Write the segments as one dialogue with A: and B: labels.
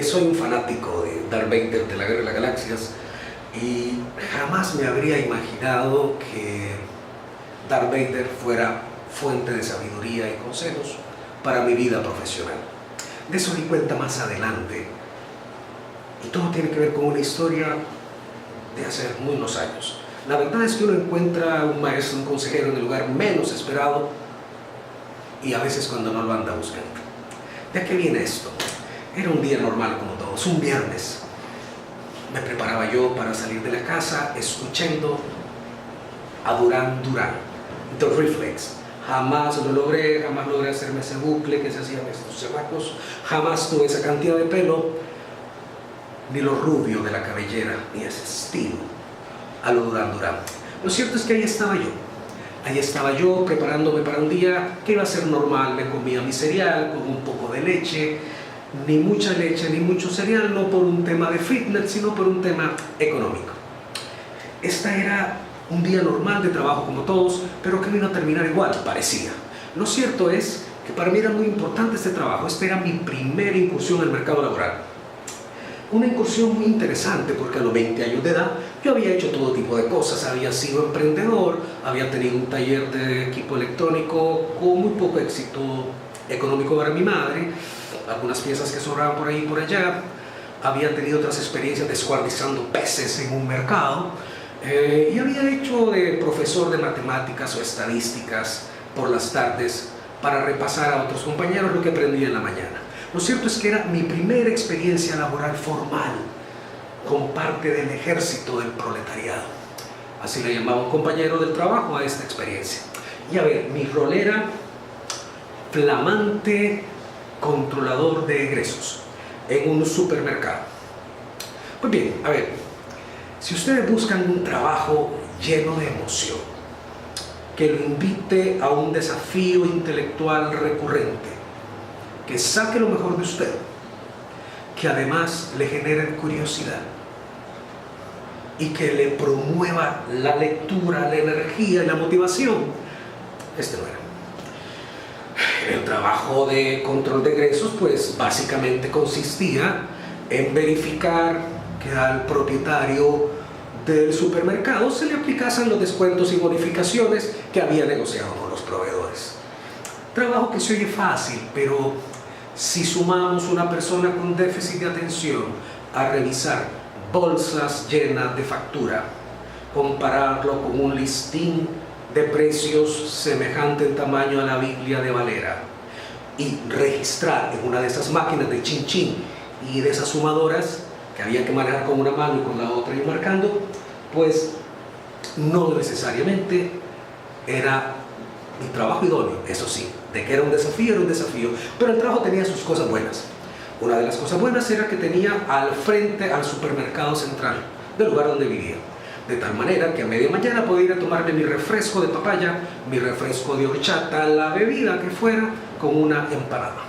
A: Soy un fanático de Darth Vader de la Guerra de las Galaxias y jamás me habría imaginado que Darth Vader fuera fuente de sabiduría y consejos para mi vida profesional. De eso di cuenta más adelante y todo tiene que ver con una historia de hace unos años. La verdad es que uno encuentra un maestro, un consejero en el lugar menos esperado y a veces cuando no lo anda buscando. ¿De qué viene esto? Era un día normal como todos, un viernes. Me preparaba yo para salir de la casa escuchando a Duran Duran, The Reflex. Jamás lo logré, jamás logré hacerme ese bucle que se hacían estos chamacos, jamás tuve esa cantidad de pelo, ni lo rubio de la cabellera, ni ese estilo a lo Duran Duran. Lo cierto es que ahí estaba yo preparándome para un día que iba a ser normal. Me comía mi cereal con un poco de leche, ni mucha leche ni mucho cereal, no por un tema de fitness, sino por un tema económico. Esta era un día normal de trabajo como todos, pero que vino a terminar igual, parecía. Lo cierto es que para mí era muy importante este trabajo. Esta era mi primera incursión al mercado laboral. Una incursión muy interesante porque a los 20 años de edad yo había hecho todo tipo de cosas. Había sido emprendedor, había tenido un taller de equipo electrónico con muy poco éxito económico para mi madre, algunas piezas que sobraban por ahí y por allá. Había tenido otras experiencias descuartizando peces en un mercado y había hecho de profesor de matemáticas o estadísticas por las tardes para repasar a otros compañeros lo que aprendía en la mañana. Lo cierto es que era mi primera experiencia laboral formal como parte del ejército del proletariado. Así le llamaba un compañero del trabajo a esta experiencia. Y a ver, mi rol era flamante controlador de egresos en un supermercado. Pues bien, a ver, si ustedes buscan un trabajo lleno de emoción, que lo invite a un desafío intelectual recurrente, que saque lo mejor de usted, que además le genere curiosidad y que le promueva la lectura, la energía y la motivación, este no era. El trabajo de control de egresos pues básicamente consistía en verificar que al propietario del supermercado se le aplicasen los descuentos y bonificaciones que había negociado con los proveedores. Trabajo que se oye fácil, pero si sumamos una persona con déficit de atención a revisar bolsas llenas de factura, compararlo con un listín de precios semejante en tamaño a la Biblia de Valera y registrar en una de esas máquinas de chin chin y de esas sumadoras que había que manejar con una mano y con la otra ir marcando, pues no necesariamente era mi trabajo idóneo. Eso sí, de que era un desafío, pero el trabajo tenía sus cosas buenas. Una de las cosas buenas era que tenía al frente al supermercado central del lugar donde vivía, de tal manera que a media mañana podía ir a tomarme mi refresco de papaya, mi refresco de horchata, la bebida que fuera, con una empanada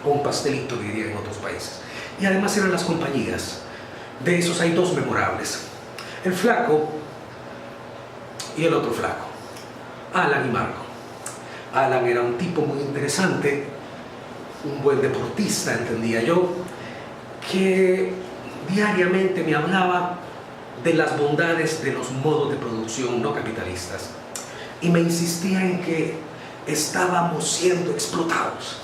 A: o un pastelito, diría en otros países. Y además eran las compañías. De esos hay dos memorables: el flaco y el otro flaco, Alan y Marco. Alan era un tipo muy interesante, un buen deportista, entendía yo, que diariamente me hablaba de las bondades de los modos de producción no capitalistas y me insistía en que estábamos siendo explotados.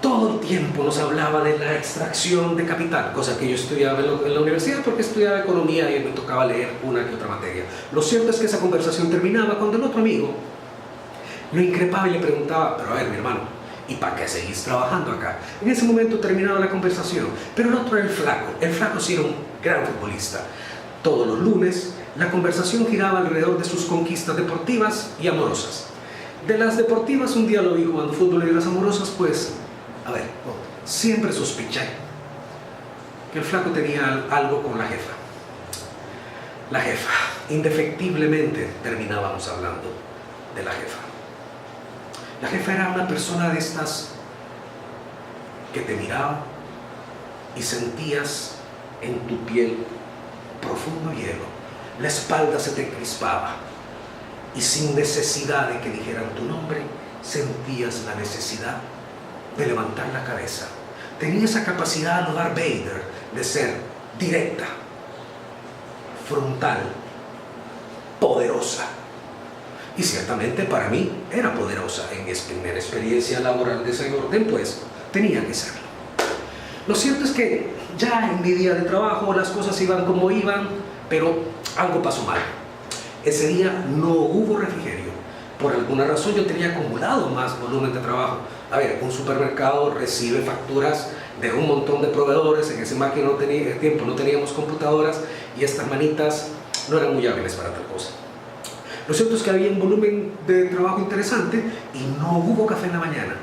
A: Todo el tiempo nos hablaba de la extracción de capital, cosa que yo estudiaba en la universidad porque estudiaba economía y me tocaba leer una que otra materia. Lo cierto es que esa conversación terminaba cuando el otro amigo lo increpaba y le preguntaba: pero a ver, mi hermano, ¿y para qué seguís trabajando acá? En ese momento terminaba la conversación, pero el otro era el flaco. El flaco sí era un gran futbolista. Todos los lunes la conversación giraba alrededor de sus conquistas deportivas y amorosas. De las deportivas un día lo vi jugando fútbol, y de las amorosas pues, a ver, siempre sospeché que el flaco tenía algo con la jefa. La jefa, indefectiblemente terminábamos hablando de la jefa. La jefa era una persona de estas que te miraba y sentías en tu piel profundo hielo. La espalda se te crispaba y sin necesidad de que dijeran tu nombre, sentías la necesidad de levantar la cabeza, tenía esa capacidad a lo Darth Vader de ser directa, frontal, poderosa. Y ciertamente para mí era poderosa. En mi primera experiencia laboral de ese orden, pues tenía que serlo. Lo cierto es que ya en mi día de trabajo las cosas iban como iban, pero algo pasó mal. Ese día no hubo refrigerio. Por alguna razón yo tenía acumulado más volumen de trabajo. A ver, un supermercado recibe facturas de un montón de proveedores. En ese tiempo no teníamos computadoras y estas manitas no eran muy hábiles para tal cosa. Lo cierto es que había un volumen de trabajo interesante y no hubo café en la mañana.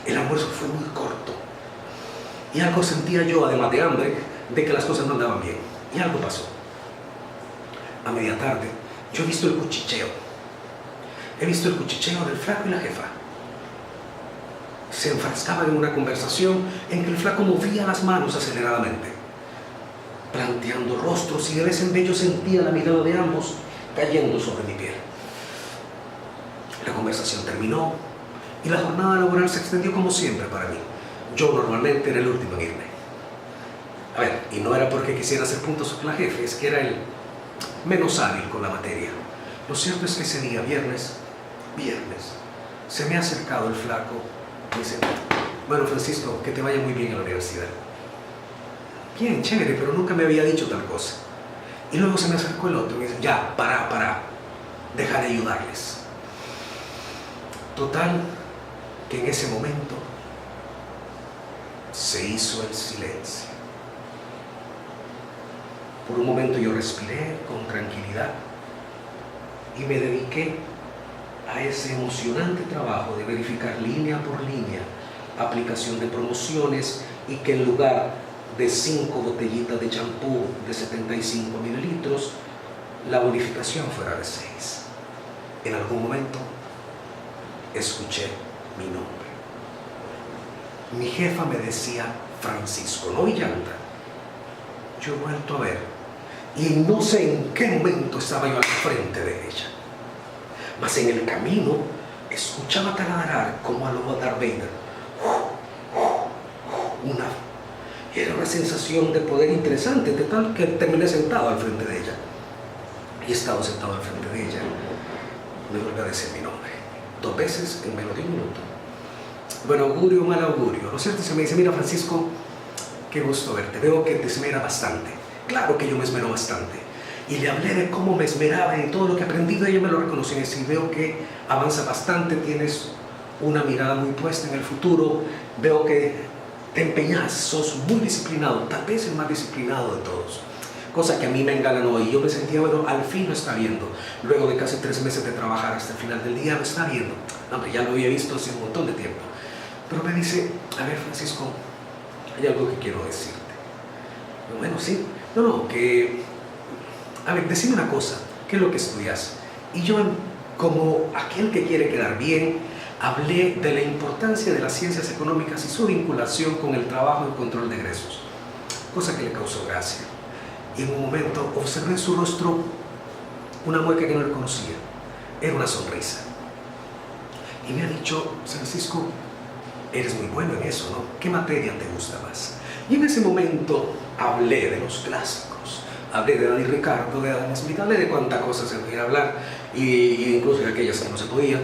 A: El almuerzo fue muy corto. Y algo sentía yo, además de hambre, de que las cosas no andaban bien. Y algo pasó. A media tarde, yo he visto el cuchicheo. He visto el cuchicheo del flaco y la jefa. Se enfrascaban en una conversación en que el flaco movía las manos aceleradamente, planteando rostros, y de vez en vez yo sentía la mirada de ambos cayendo sobre mi piel. La conversación terminó y la jornada laboral se extendió como siempre para mí. Yo normalmente era el último en irme. A ver, y no era porque quisiera hacer puntos con la jefe, es que era el menos hábil con la materia. Lo cierto es que ese día, viernes, se me ha acercado el flaco y dice: bueno, Francisco, que te vaya muy bien en la universidad. Bien, chévere, pero nunca me había dicho tal cosa. Y luego se me acercó el otro y me dice: ya, para, deja de ayudarles. Total, que en ese momento se hizo el silencio. Por un momento yo respiré con tranquilidad y me dediqué a ese emocionante trabajo de verificar línea por línea aplicación de promociones, y que en lugar de 5 botellitas de champú de 75 mililitros, la bonificación fuera de 6. En algún momento escuché mi nombre. Mi jefa me decía Francisco, no Villanta. Yo he vuelto a ver y no sé en qué momento estaba yo al frente de ella. Mas en el camino escuchaba taladrar como a lo Darth Vader. Era una sensación de poder interesante, de tal que terminé sentado al frente de ella. Y estado sentado al frente de ella, me volvió a decir mi nombre 2 veces en menos de 1 minuto. Buen augurio, mal augurio. Lo cierto es que me dice: mira, Francisco, qué gusto verte, veo que te esmera bastante. Claro que yo me esmero bastante. Y le hablé de cómo me esmeraba y todo lo que he aprendido. Ella me lo reconoció y decía: veo que avanza bastante, tienes una mirada muy puesta en el futuro, veo que te empeñas, sos muy disciplinado, tal vez el más disciplinado de todos. Cosa que a mí me engalanó, y yo me sentía: bueno, al fin lo está viendo. Luego de casi 3 meses de trabajar hasta el final del día, lo está viendo. Hombre, ya lo había visto hace un montón de tiempo. Pero me dice: a ver, Francisco, hay algo que quiero decirte. Bueno, sí. A ver, decime una cosa, ¿qué es lo que estudias? Y yo, como aquel que quiere quedar bien, hablé de la importancia de las ciencias económicas y su vinculación con el trabajo y control de egresos, cosa que le causó gracia. Y en un momento observé en su rostro una mueca que no le conocía. Era una sonrisa. Y me ha dicho: Francisco, eres muy bueno en eso, ¿no? ¿Qué materia te gusta más? Y en ese momento hablé de los clásicos. Hablé de Dani Ricardo, de Adam Smith, hablé de cuánta cosa se podía hablar, y incluso de aquellas que no se podían.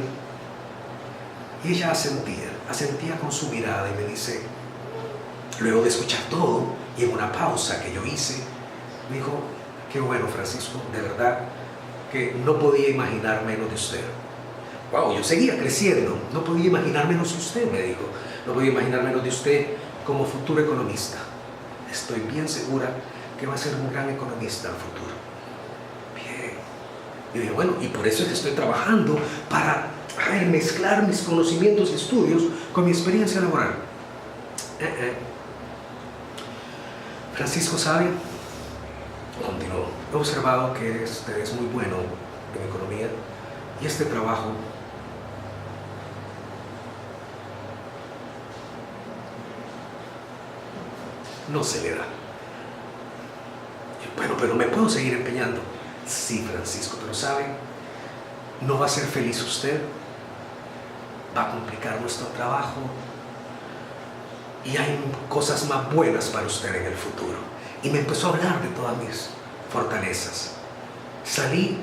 A: Y ella asentía con su mirada y me dice, luego de escuchar todo, y en una pausa que yo hice, me dijo: qué bueno, Francisco, de verdad que no podía imaginar menos de usted. Wow, yo seguía creciendo, no podía imaginar menos de usted, me dijo. No podía imaginar menos de usted como futuro economista. Estoy bien segura que va a ser un gran economista al futuro. Bien. Y dije: bueno, y por eso es que estoy trabajando para mezclar mis conocimientos y estudios con mi experiencia laboral. Francisco, ¿sabe? Continuó: he observado que usted es muy bueno en economía, y este trabajo no se le da. Bueno, pero me puedo seguir empeñando. Sí, Francisco, pero ¿sabe? No va a ser feliz usted, va a complicar nuestro trabajo. y hay cosas más buenas para usted en el futuro. Y me empezó a hablar de todas mis fortalezas. Salí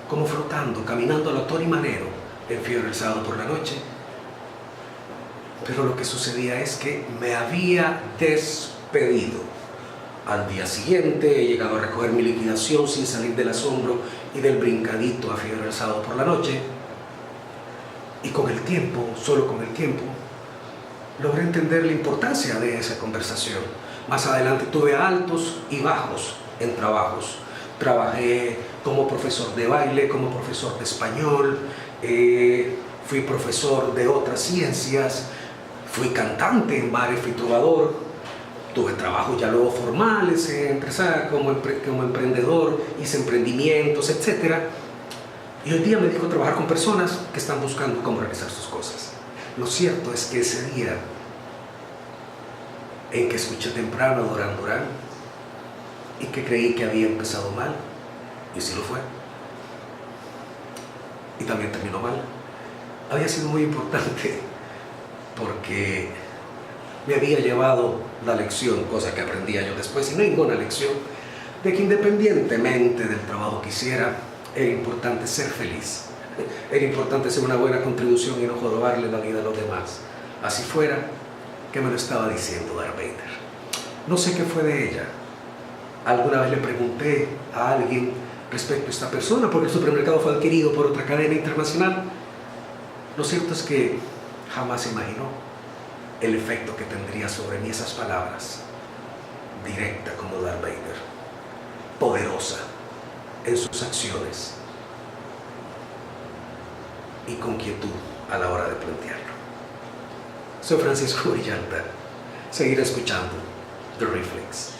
A: como flotando, caminando a la Tony Manero en Fiebre el sábado por la noche. Pero lo que sucedía es que me había despedido. Al día siguiente he llegado a recoger mi liquidación sin salir del asombro y del brincadito a Fiebre el sábado por la noche. Y con el tiempo, solo con el tiempo, logré entender la importancia de esa conversación. Más adelante tuve altos y bajos en trabajos. Trabajé como profesor de baile, como profesor de español, fui profesor de otras ciencias, fui cantante en bares, fui trovador, tuve trabajos ya luego formales, como emprendedor, hice emprendimientos, etc. Y hoy día me dedico a trabajar con personas que están buscando cómo realizar sus cosas. Lo cierto es que ese día en que escuché temprano a Duran Duran y que creí que había empezado mal, y sí lo fue, y también terminó mal, había sido muy importante porque me había llevado la lección, cosa que aprendía yo después, y no ninguna lección, de que independientemente del trabajo que hiciera, era importante ser feliz, era importante hacer una buena contribución y no jorobarle la vida a los demás. Así fuera que me lo estaba diciendo Darth Vader. No sé qué fue de ella. Alguna vez le pregunté a alguien respecto a esta persona, porque el supermercado fue adquirido por otra cadena internacional. Lo cierto es que jamás imaginó el efecto que tendría sobre mí esas palabras, directa como Darth Vader, poderosa en sus acciones y con quietud a la hora de plantearlo. Soy Francisco Villalta. Seguiré escuchando The Reflex.